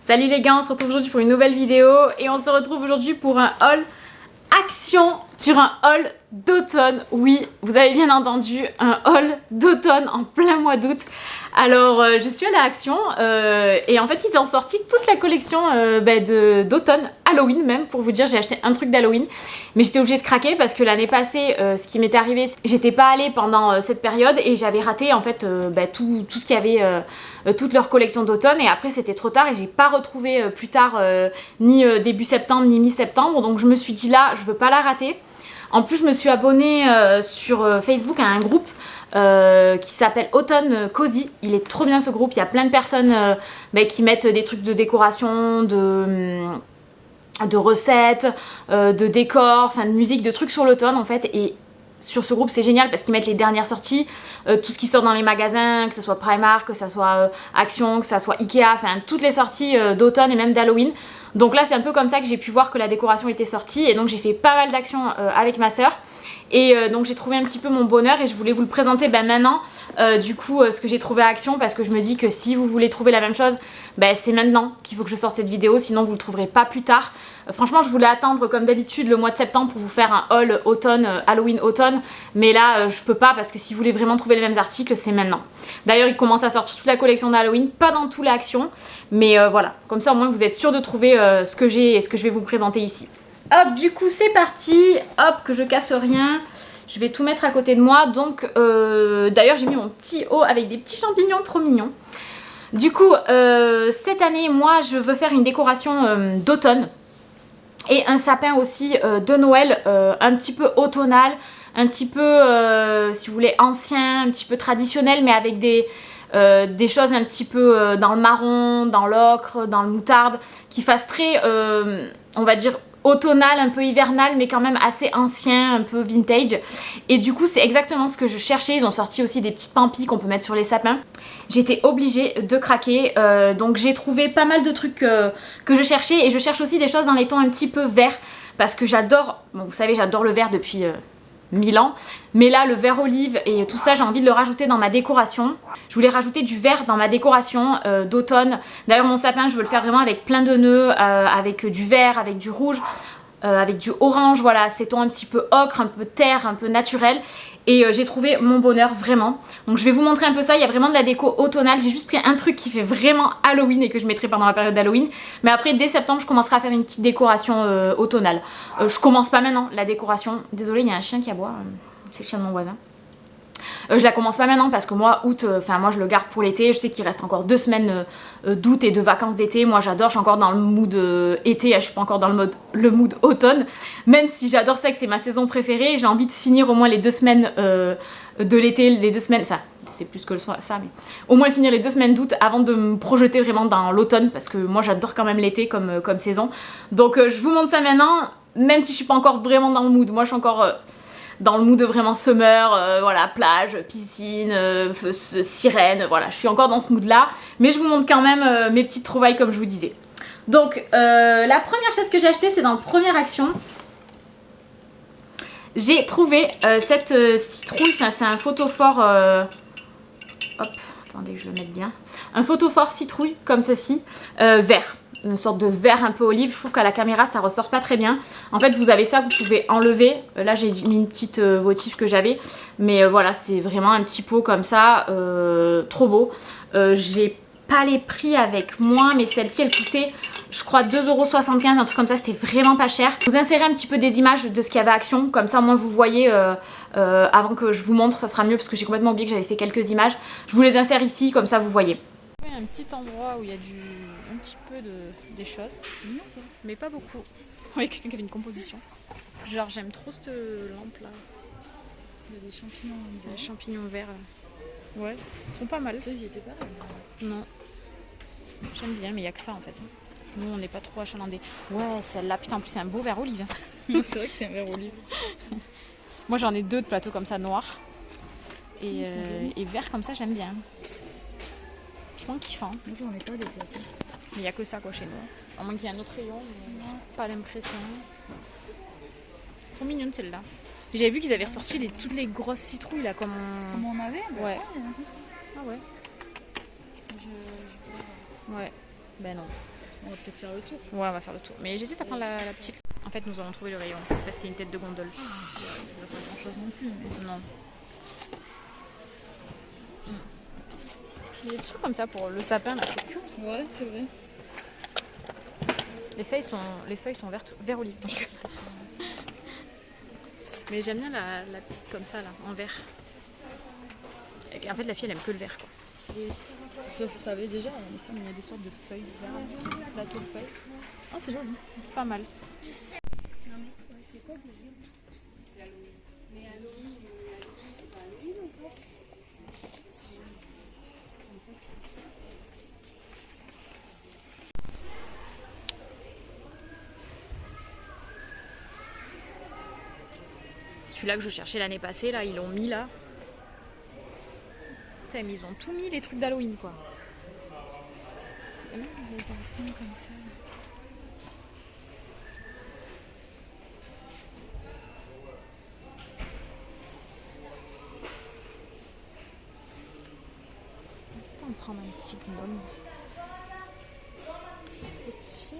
Salut les gars, on se retrouve aujourd'hui pour une nouvelle vidéo et on se retrouve aujourd'hui pour un haul action sur un haul d'automne. Oui, vous avez bien entendu, un haul d'automne en plein mois d'août. Alors je suis allée à Action et en fait ils ont sorti toute la collection d'automne, Halloween même, pour vous dire. J'ai acheté un truc d'Halloween mais j'étais obligée de craquer parce que l'année passée ce qui m'était arrivé, j'étais pas allée pendant cette période et j'avais raté en fait tout ce qu'il y avait, toute leur collection d'automne, et après c'était trop tard et j'ai pas retrouvé plus tard ni début septembre ni mi-septembre, donc je me suis dit là je veux pas la rater. En plus je me suis abonnée sur Facebook à un groupe qui s'appelle Autumn Cozy. Il est trop bien ce groupe, il y a plein de personnes qui mettent des trucs de décoration, de recettes, de décors, enfin de musique, de trucs sur l'automne en fait. Et sur ce groupe c'est génial parce qu'ils mettent les dernières sorties, tout ce qui sort dans les magasins, que ce soit Primark, que ce soit Action, que ce soit Ikea, enfin toutes les sorties d'automne et même d'Halloween. Donc là c'est un peu comme ça que j'ai pu voir que la décoration était sortie, et donc j'ai fait pas mal d'actions avec ma soeur. Et donc j'ai trouvé un petit peu mon bonheur et je voulais vous le présenter maintenant, ce que j'ai trouvé à Action, parce que je me dis que si vous voulez trouver la même chose, c'est maintenant qu'il faut que je sorte cette vidéo, sinon vous le trouverez pas plus tard. Franchement je voulais attendre comme d'habitude le mois de septembre pour vous faire un haul automne, Halloween automne, mais là je peux pas parce que si vous voulez vraiment trouver les mêmes articles c'est maintenant. D'ailleurs il commence à sortir toute la collection d'Halloween, pas dans toute l'Action, mais voilà, comme ça au moins vous êtes sûr de trouver ce que j'ai et ce que je vais vous présenter ici. Hop, du coup c'est parti, hop, que je casse rien, je vais tout mettre à côté de moi. Donc d'ailleurs j'ai mis mon petit haut avec des petits champignons trop mignons. Du coup cette année moi je veux faire une décoration d'automne et un sapin aussi de Noël, un petit peu automnal, un petit peu si vous voulez ancien, un petit peu traditionnel, mais avec des choses un petit peu dans le marron, dans l'ocre, dans le moutarde, qui fassent très on va dire automnal, un peu hivernal, mais quand même assez ancien, un peu vintage. Et du coup c'est exactement ce que je cherchais. Ils ont sorti aussi des petites pampis qu'on peut mettre sur les sapins. J'étais obligée de craquer, donc j'ai trouvé pas mal de trucs que je cherchais, et je cherche aussi des choses dans les tons un petit peu verts, parce que j'adore, bon vous savez j'adore le vert depuis 1000 ans, mais là le vert olive et tout ça j'ai envie de le rajouter dans ma décoration. Je voulais rajouter du vert dans ma décoration d'automne. D'ailleurs mon sapin je veux le faire vraiment avec plein de nœuds, avec du vert, avec du rouge, avec du orange, voilà, ces tons un petit peu ocre, un peu terre, un peu naturel. Et j'ai trouvé mon bonheur vraiment. Donc je vais vous montrer un peu ça. Il y a vraiment de la déco automnale. J'ai juste pris un truc qui fait vraiment Halloween et que je mettrai pendant la période d'Halloween. Mais après dès septembre je commencerai à faire une petite décoration automnale. Je commence pas maintenant la décoration. Désolée, il y a un chien qui aboie. C'est le chien de mon voisin. Je la commence pas maintenant parce que moi août, moi je le garde pour l'été. Je sais qu'il reste encore 2 semaines d'août et de vacances d'été. Moi j'adore, je suis encore dans le mood été, je suis pas encore dans le mood automne. Même si j'adore ça, que c'est ma saison préférée, j'ai envie de finir au moins les 2 semaines de l'été, les 2 semaines, enfin c'est plus que ça, mais au moins finir les 2 semaines d'août avant de me projeter vraiment dans l'automne, parce que moi j'adore quand même l'été comme saison. Donc je vous montre ça maintenant, même si je suis pas encore vraiment dans le mood. Moi je suis encore dans le mood de vraiment summer, voilà, plage, piscine, sirène, voilà, je suis encore dans ce mood là, mais je vous montre quand même mes petites trouvailles comme je vous disais. Donc la première chose que j'ai acheté, c'est dans la première Action. J'ai trouvé cette citrouille, c'est un photophore, hop, attendez que je le mette bien, un photophore citrouille comme ceci, vert. Une sorte de vert un peu olive. Je trouve qu'à la caméra ça ressort pas très bien. En fait vous avez ça, vous pouvez enlever. Là j'ai mis une petite votive que j'avais, mais voilà, c'est vraiment un petit pot comme ça, trop beau. J'ai pas les prix avec moi, mais celle-ci elle coûtait je crois 2,75 €, un truc comme ça, c'était vraiment pas cher. Je vous insérer un petit peu des images de ce qu'il y avait à Action, comme ça au moins vous voyez avant que je vous montre, ça sera mieux parce que j'ai complètement oublié que j'avais fait quelques images. Je vous les insère ici, comme ça vous voyez. Un petit endroit où il y a un petit peu des choses, mignon ça, mais pas beaucoup. Oui, quelqu'un qui avait une composition. Genre j'aime trop cette lampe là. Il y a des champignons. C'est des champignons verts. Ouais, ils sont pas mal. Ça, ils étaient pas mal. Non. J'aime bien, mais il n'y a que ça en fait. Nous on n'est pas trop achalandés. Ouais, celle-là, putain, en plus c'est un beau vert olive. C'est vrai que c'est un vert olive. Moi j'en ai 2 de plateaux comme ça noirs. Et vert comme ça, j'aime bien. Franchement kiffant. Moi j'en ai pas des plateaux. Mais il n'y a que ça quoi chez nous. À moins qu'il y ait un autre rayon, mais pas l'impression. Elles sont mignonnes celles-là. J'avais vu qu'ils avaient ressorti toutes les grosses citrouilles là, comme on avait. Ouais. Ah ouais. Ouais. Ben non. On va peut-être faire le tour. Ouais, on va faire le tour. Mais j'hésite à prendre la petite. En fait, nous avons trouvé le rayon. En fait, c'était une tête de gondole. Il n'y a pas grand chose non plus. Mais... Non. Il y a des trucs comme ça pour le sapin, là, c'est cute. Ouais, c'est vrai. Les feuilles sont vertes, vert olive. Mais j'aime bien la petite comme ça, là, en vert. Et en fait, la fille, elle aime que le vert, quoi. Ça, vous savez déjà, mais ça, Il y a des sortes de feuilles bizarres, plateau feuilles. Oh, c'est joli, c'est pas mal. C'est quoi c'est Halloween. Mais Halloween, c'est pas Halloween ou pas? Celui-là que je cherchais l'année passée, là, ils l'ont mis là. Putain, mais ils ont tout mis les trucs d'Halloween, quoi. Ils les ont mis comme ça. On va prendre un petit gnome. Petit.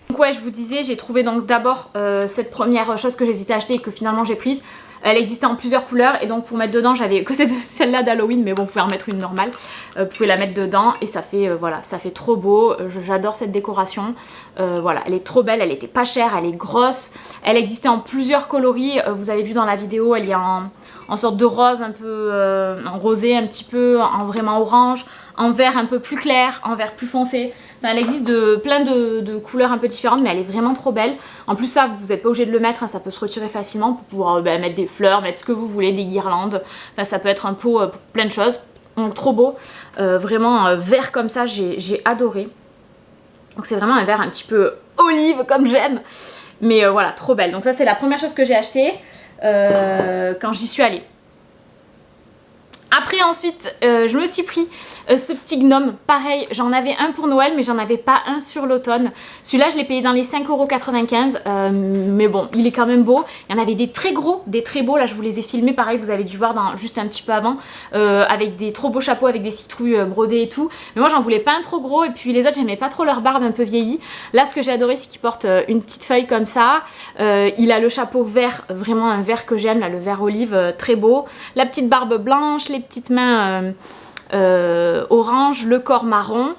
Donc ouais, je vous disais, j'ai trouvé donc d'abord cette première chose que j'hésitais à acheter et que finalement j'ai prise. Elle existait en plusieurs couleurs et donc pour mettre dedans j'avais que celle-là d'Halloween, mais bon, vous pouvez en mettre une normale. Vous pouvez la mettre dedans et ça fait voilà, ça fait trop beau. J'adore cette décoration. Voilà, elle est trop belle, elle était pas chère, elle est grosse. Elle existait en plusieurs coloris. Vous avez vu dans la vidéo, elle est en sorte de rose, un peu en rosé, un petit peu, en vraiment orange, en vert un peu plus clair, en vert plus foncé. Enfin, elle existe de plein de couleurs un peu différentes, mais elle est vraiment trop belle. En plus ça, vous n'êtes pas obligé de le mettre, hein, ça peut se retirer facilement pour pouvoir mettre des fleurs, mettre ce que vous voulez, des guirlandes. Enfin, ça peut être un pot pour plein de choses. Donc trop beau, vraiment vert comme ça, j'ai adoré. Donc c'est vraiment un vert un petit peu olive comme j'aime. Mais voilà, trop belle. Donc ça c'est la première chose que j'ai achetée quand j'y suis allée. Après ensuite je me suis pris ce petit gnome, pareil j'en avais un pour Noël mais j'en avais pas un sur l'automne. Celui-là je l'ai payé dans les 5,95 €, mais bon il est quand même beau. Il y en avait des très gros, des très beaux, là je vous les ai filmés, pareil vous avez dû voir juste un petit peu avant, avec des trop beaux chapeaux avec des citrouilles brodées et tout. Mais moi j'en voulais pas un trop gros et puis les autres j'aimais pas trop leur barbe un peu vieillie. Là ce que j'ai adoré c'est qu'il porte une petite feuille comme ça, il a le chapeau vert, vraiment un vert que j'aime, là le vert olive, très beau. La petite barbe blanche, les petites mains orange, le corps marron.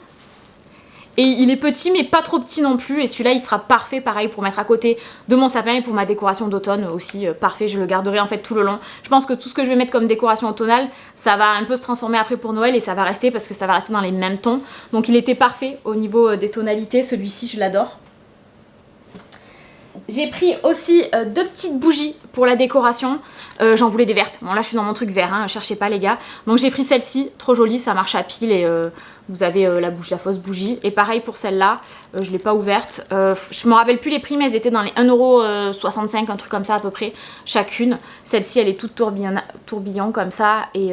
Et il est petit mais pas trop petit non plus. Et celui-là il sera parfait pareil pour mettre à côté de mon sapin et pour ma décoration d'automne aussi. Parfait, je le garderai en fait tout le long. Je pense que tout ce que je vais mettre comme décoration automnale, ça va un peu se transformer après pour Noël et ça va rester parce que ça va rester dans les mêmes tons. Donc il était parfait au niveau des tonalités, celui-ci je l'adore. J'ai pris aussi deux petites bougies pour la décoration. J'en voulais des vertes. Bon là je suis dans mon truc vert, hein, cherchez pas les gars. Donc j'ai pris celle-ci, trop jolie, ça marche à pile et vous avez la fausse bougie. Et pareil pour celle-là, je l'ai pas ouverte. Je me rappelle plus les prix mais elles étaient dans les 1,65 €, un truc comme ça à peu près chacune. Celle-ci elle est toute tourbillon comme ça et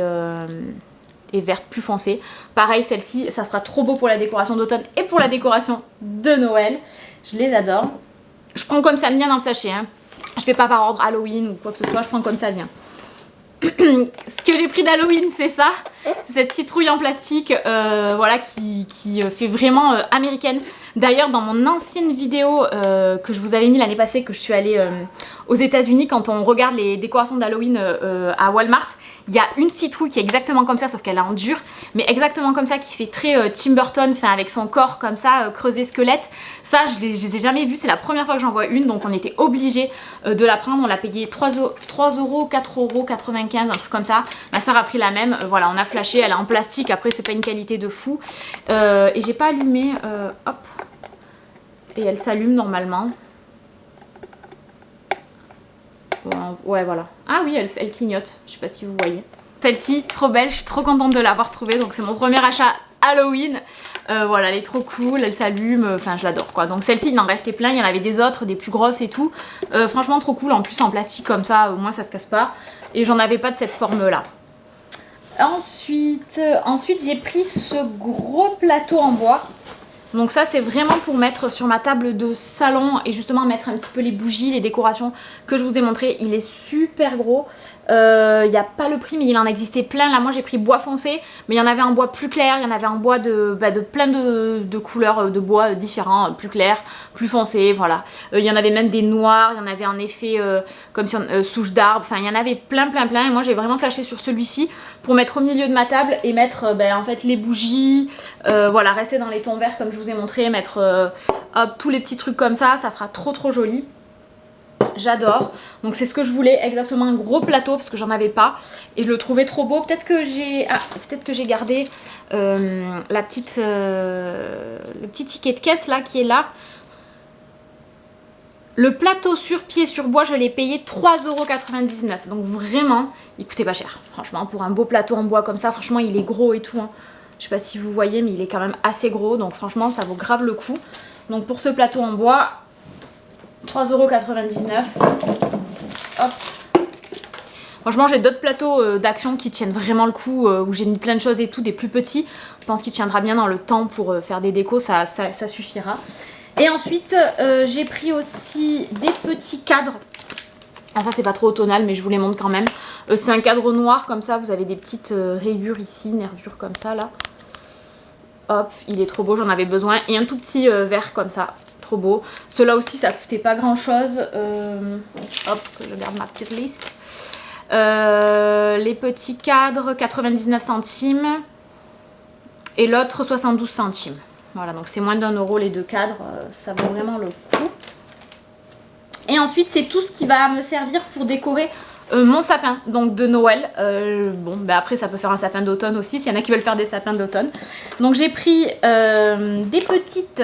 verte plus foncée. Pareil celle-ci, ça fera trop beau pour la décoration d'automne et pour la décoration de Noël. Je les adore. Je prends comme ça vient dans le sachet, hein. Je fais pas par ordre Halloween ou quoi que ce soit, je prends comme ça vient. Ce que j'ai pris d'Halloween c'est ça, c'est cette citrouille en plastique voilà, qui fait vraiment américaine. D'ailleurs dans mon ancienne vidéo que je vous avais mis l'année passée, que je suis allée aux États-Unis, quand on regarde les décorations d'Halloween à Walmart, il y a une citrouille qui est exactement comme ça, sauf qu'elle est en dur, mais exactement comme ça, qui fait très Tim Burton, enfin avec son corps comme ça, creusé squelette. Ça je les ai jamais vues, c'est la première fois que j'en vois une, donc on était obligé de la prendre. On l'a payé 3 €, 4,95 €, un truc comme ça. Ma soeur a pris la même, voilà, on a flashé, elle est en plastique, après c'est pas une qualité de fou. Et j'ai pas allumé, hop, et elle s'allume normalement. Bon, ouais voilà. Ah oui, elle clignote, je sais pas si vous voyez. Celle-ci, trop belle, je suis trop contente de l'avoir trouvée, donc c'est mon premier achat Halloween. Voilà, elle est trop cool, elle s'allume, enfin je l'adore quoi. Donc celle-ci il en restait plein, il y en avait des autres, des plus grosses et tout. Franchement trop cool, en plus en plastique comme ça, au moins ça se casse pas. Et j'en avais pas de cette forme là. Ensuite j'ai pris ce gros plateau en bois. Donc ça c'est vraiment pour mettre sur ma table de salon et justement mettre un petit peu les bougies, les décorations que je vous ai montré. Il est super gros. Il n'y a pas le prix mais il en existait plein. Là moi j'ai pris bois foncé mais il y en avait un bois plus clair, il y en avait un bois de plein de couleurs de bois différents, plus clairs, plus foncés, voilà. Il y en avait même des noirs, il y en avait en effet comme si souche d'arbre, enfin il y en avait plein et moi j'ai vraiment flashé sur celui-ci pour mettre au milieu de ma table et mettre en fait les bougies, voilà, rester dans les tons verts comme je vous ai montré, mettre hop, tous les petits trucs comme ça fera trop joli. J'adore, donc c'est ce que je voulais, exactement un gros plateau parce que j'en avais pas et je le trouvais trop beau. Peut-être que j'ai gardé le petit ticket de caisse là qui est là. Le plateau sur pied sur bois, je l'ai payé 3,99 €, donc vraiment il coûtait pas cher. Franchement pour un beau plateau en bois comme ça, franchement il est gros et tout hein. Je sais pas si vous voyez mais il est quand même assez gros, donc franchement ça vaut grave le coup. Donc pour ce plateau en bois, 3,99 €. Hop. Franchement j'ai d'autres plateaux d'Action qui tiennent vraiment le coup, où j'ai mis plein de choses et tout, des plus petits. Je pense qu'il tiendra bien dans le temps pour faire des décos, ça suffira. Et ensuite j'ai pris aussi des petits cadres. Enfin c'est pas trop automnal mais je vous les montre quand même. C'est un cadre noir comme ça, vous avez des petites rayures ici, nervures comme ça là. Hop, il est trop beau, j'en avais besoin. Et un tout petit vert comme ça. Trop beau. Ceux-là aussi ça coûtait pas grand chose. Hop, je garde ma petite liste. Les petits cadres 99 centimes et l'autre 72 centimes. Voilà, donc c'est moins d'1 € les deux cadres, ça vaut vraiment le coup. Et ensuite c'est tout ce qui va me servir pour décorer mon sapin donc de Noël. Bon bah après ça peut faire un sapin d'automne aussi s'il y en a qui veulent faire des sapins d'automne. Donc j'ai pris des petites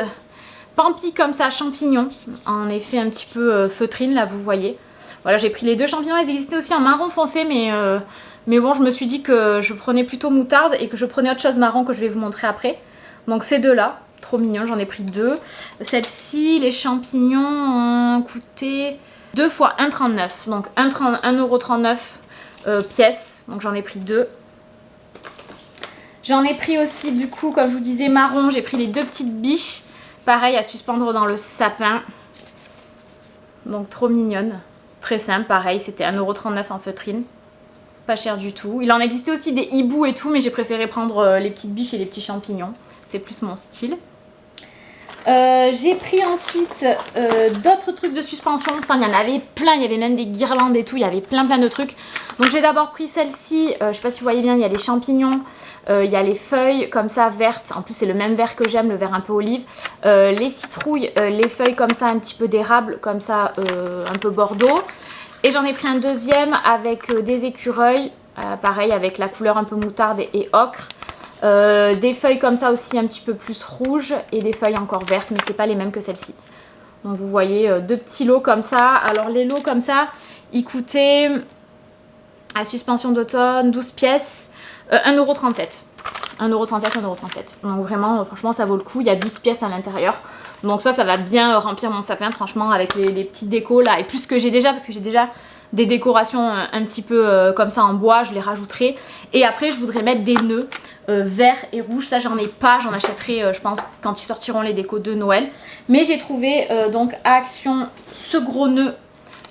pampis comme ça, champignons, en effet un petit peu feutrine là vous voyez. Voilà j'ai pris les deux champignons, ils existaient aussi en marron foncé mais bon je me suis dit que je prenais plutôt moutarde et que je prenais autre chose marron que je vais vous montrer après. Donc ces deux là, trop mignons, j'en ai pris deux. Celle-ci, les champignons ont coûté 2 fois 1,39 €, donc 1,39 € pièce, donc j'en ai pris deux. J'en ai pris aussi du coup comme je vous disais marron, j'ai pris les deux petites biches. Pareil à suspendre dans le sapin. Donc trop mignonne. Très simple, pareil, c'était 1,39 € en feutrine. Pas cher du tout. Il en existait aussi des hiboux et tout, mais j'ai préféré prendre les petites biches et les petits champignons. C'est plus mon style. J'ai pris ensuite d'autres trucs de suspension. Ça, il y en avait plein, il y avait même des guirlandes et tout, il y avait plein de trucs. Donc j'ai d'abord pris celle-ci, je sais pas si vous voyez bien, il y a les champignons, il y a les feuilles comme ça vertes, en plus c'est le même vert que j'aime, le vert un peu olive. Les citrouilles, les feuilles comme ça, un petit peu d'érable, comme ça un peu bordeaux. Et j'en ai pris un deuxième avec des écureuils, pareil avec la couleur un peu moutarde et ocre. Des feuilles comme ça aussi un petit peu plus rouges et des feuilles encore vertes mais c'est pas les mêmes que celle-ci. Donc vous voyez deux petits lots comme ça. Alors les lots comme ça ils coûtaient à suspension d'automne 12 pièces 1,37 €. 1,37 €, 1,37 €. Donc vraiment franchement ça vaut le coup, il y a 12 pièces à l'intérieur. Donc ça va bien remplir mon sapin franchement avec les petites décos là et plus que j'ai déjà parce que j'ai déjà des décorations un petit peu comme ça en bois, je les rajouterai. Et après je voudrais mettre des nœuds verts et rouges, ça j'en ai pas, j'en achèterai je pense quand ils sortiront les décos de Noël. Mais j'ai trouvé donc à Action ce gros nœud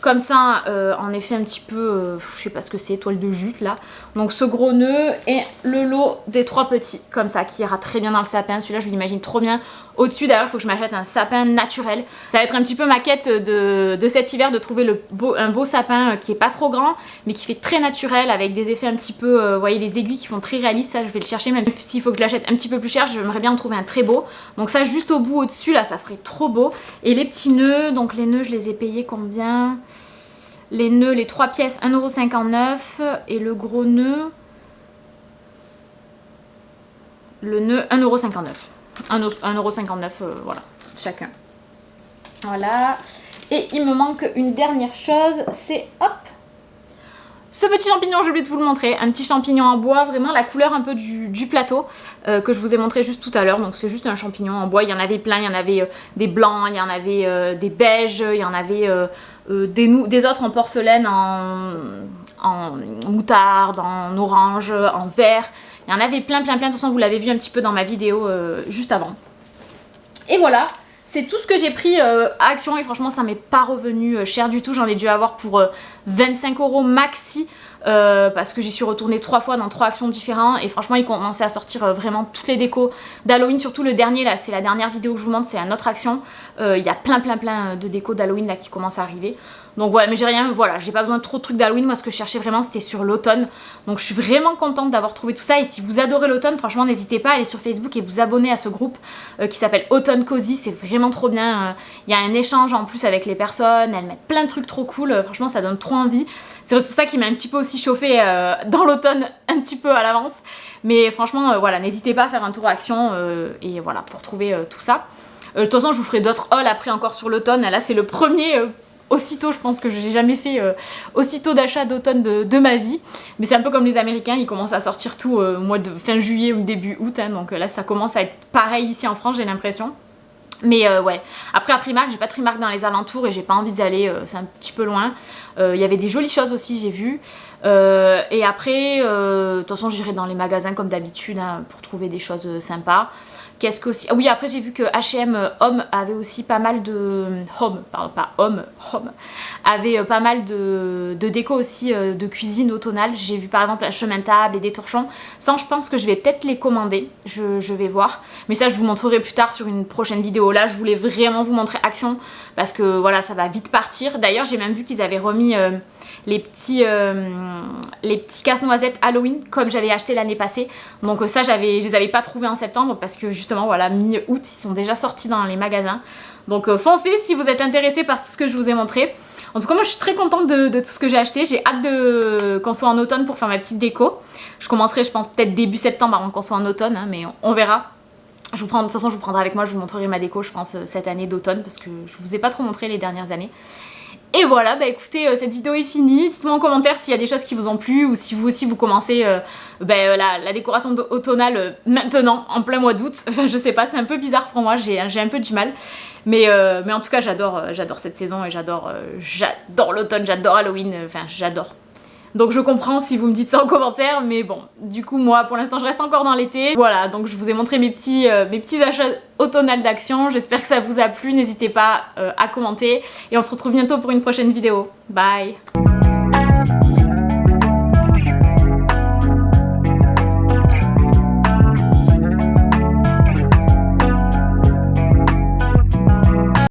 comme ça en effet un petit peu, je sais pas ce que c'est, toile de jute là. Donc ce gros nœud et le lot des 3 petits comme ça qui ira très bien dans le sapin. Celui-là je l'imagine trop bien au-dessus. D'ailleurs il faut que je m'achète un sapin naturel. Ça va être un petit peu ma quête de cet hiver, de trouver un beau sapin qui est pas trop grand mais qui fait très naturel avec des effets un petit peu, vous voyez les aiguilles qui font très réalistes. Ça je vais le chercher même s'il faut que je l'achète un petit peu plus cher, j'aimerais bien en trouver un très beau. Donc ça juste au bout au-dessus là ça ferait trop beau. Et les petits nœuds, donc les nœuds je les ai payés combien? Les nœuds, les 3 pièces 1,59 € et le gros nœud, le nœud 1,59 €. 1,59 €, voilà, chacun. Voilà. Et il me manque une dernière chose, c'est hop, ce petit champignon, j'ai oublié de vous le montrer, un petit champignon en bois, vraiment la couleur un peu du plateau que je vous ai montré juste tout à l'heure. Donc c'est juste un champignon en bois, il y en avait plein, il y en avait des blancs, il y en avait des beiges, il y en avait des autres en porcelaine, en moutarde, en orange, en vert. Il y en avait plein. De toute façon, vous l'avez vu un petit peu dans ma vidéo juste avant. Et voilà, c'est tout ce que j'ai pris à Action et franchement, ça m'est pas revenu cher du tout. J'en ai dû avoir pour 25 € maxi. Parce que j'y suis retournée 3 fois dans 3 actions différentes et franchement ils commençaient à sortir vraiment toutes les décos d'Halloween, surtout le dernier là, c'est la dernière vidéo que je vous montre, c'est à notre action. Il y a plein de décos d'Halloween là qui commencent à arriver. Donc voilà, mais j'ai rien, voilà, j'ai pas besoin de trop de trucs d'Halloween. Moi ce que je cherchais vraiment c'était sur l'automne. Donc je suis vraiment contente d'avoir trouvé tout ça. Et si vous adorez l'automne, franchement n'hésitez pas à aller sur Facebook et vous abonner à ce groupe qui s'appelle Autumn Cozy. C'est vraiment trop bien. Il y a un échange en plus avec les personnes, elles mettent plein de trucs trop cool. Franchement ça donne trop envie. C'est pour ça qu'il m'a un petit peu aussi chauffé dans l'automne, un petit peu à l'avance. Mais franchement voilà, n'hésitez pas à faire un tour à Action et voilà, pour trouver tout ça. De toute façon je vous ferai d'autres hauls après encore sur l'automne. Là c'est le premier aussitôt, je pense que j'ai jamais fait aussitôt d'achat d'automne de ma vie. Mais c'est un peu comme les Américains, ils commencent à sortir tout au mois de fin juillet ou début août. Hein, donc là ça commence à être pareil ici en France, j'ai l'impression. Mais ouais, après à Primark, j'ai pas de Primark dans les alentours et j'ai pas envie d'y aller, c'est un petit peu loin. Il y avait des jolies choses aussi, j'ai vu. Et après, de toute façon j'irai dans les magasins comme d'habitude hein, pour trouver des choses sympas. Qu'est-ce que aussi... Ah oui, après j'ai vu que H&M Home avait aussi pas mal de... Home, pardon, pas Home, Home. Avait pas mal de déco aussi de cuisine automnale. J'ai vu par exemple un chemin de table et des torchons. Ça, je pense que je vais peut-être les commander. Je vais voir. Mais ça, je vous montrerai plus tard sur une prochaine vidéo. Là, je voulais vraiment vous montrer Action parce que voilà, ça va vite partir. D'ailleurs, j'ai même vu qu'ils avaient remis les petits casse-noisettes Halloween comme j'avais acheté l'année passée. Donc ça, je les avais pas trouvés en septembre parce que justement, voilà, mi-août, ils sont déjà sortis dans les magasins. Donc foncez si vous êtes intéressés par tout ce que je vous ai montré. En tout cas, moi, je suis très contente de tout ce que j'ai acheté. J'ai hâte qu'on soit en automne pour faire ma petite déco. Je commencerai, je pense, peut-être début septembre avant qu'on soit en automne, hein, mais on verra. De toute façon, je vous prendrai avec moi, je vous montrerai ma déco, je pense, cette année d'automne, parce que je vous ai pas trop montré les dernières années. Et voilà, bah écoutez, cette vidéo est finie. Dites-moi en commentaire s'il y a des choses qui vous ont plu ou si vous aussi vous commencez la décoration automnale maintenant, en plein mois d'août. Enfin, je sais pas, c'est un peu bizarre pour moi, j'ai un peu du mal. Mais en tout cas, j'adore cette saison et j'adore l'automne, j'adore Halloween, enfin j'adore. Donc je comprends si vous me dites ça en commentaire, mais bon, du coup moi pour l'instant je reste encore dans l'été. Voilà, donc je vous ai montré mes petits achats automnales d'Action, j'espère que ça vous a plu, n'hésitez pas à commenter et on se retrouve bientôt pour une prochaine vidéo. Bye!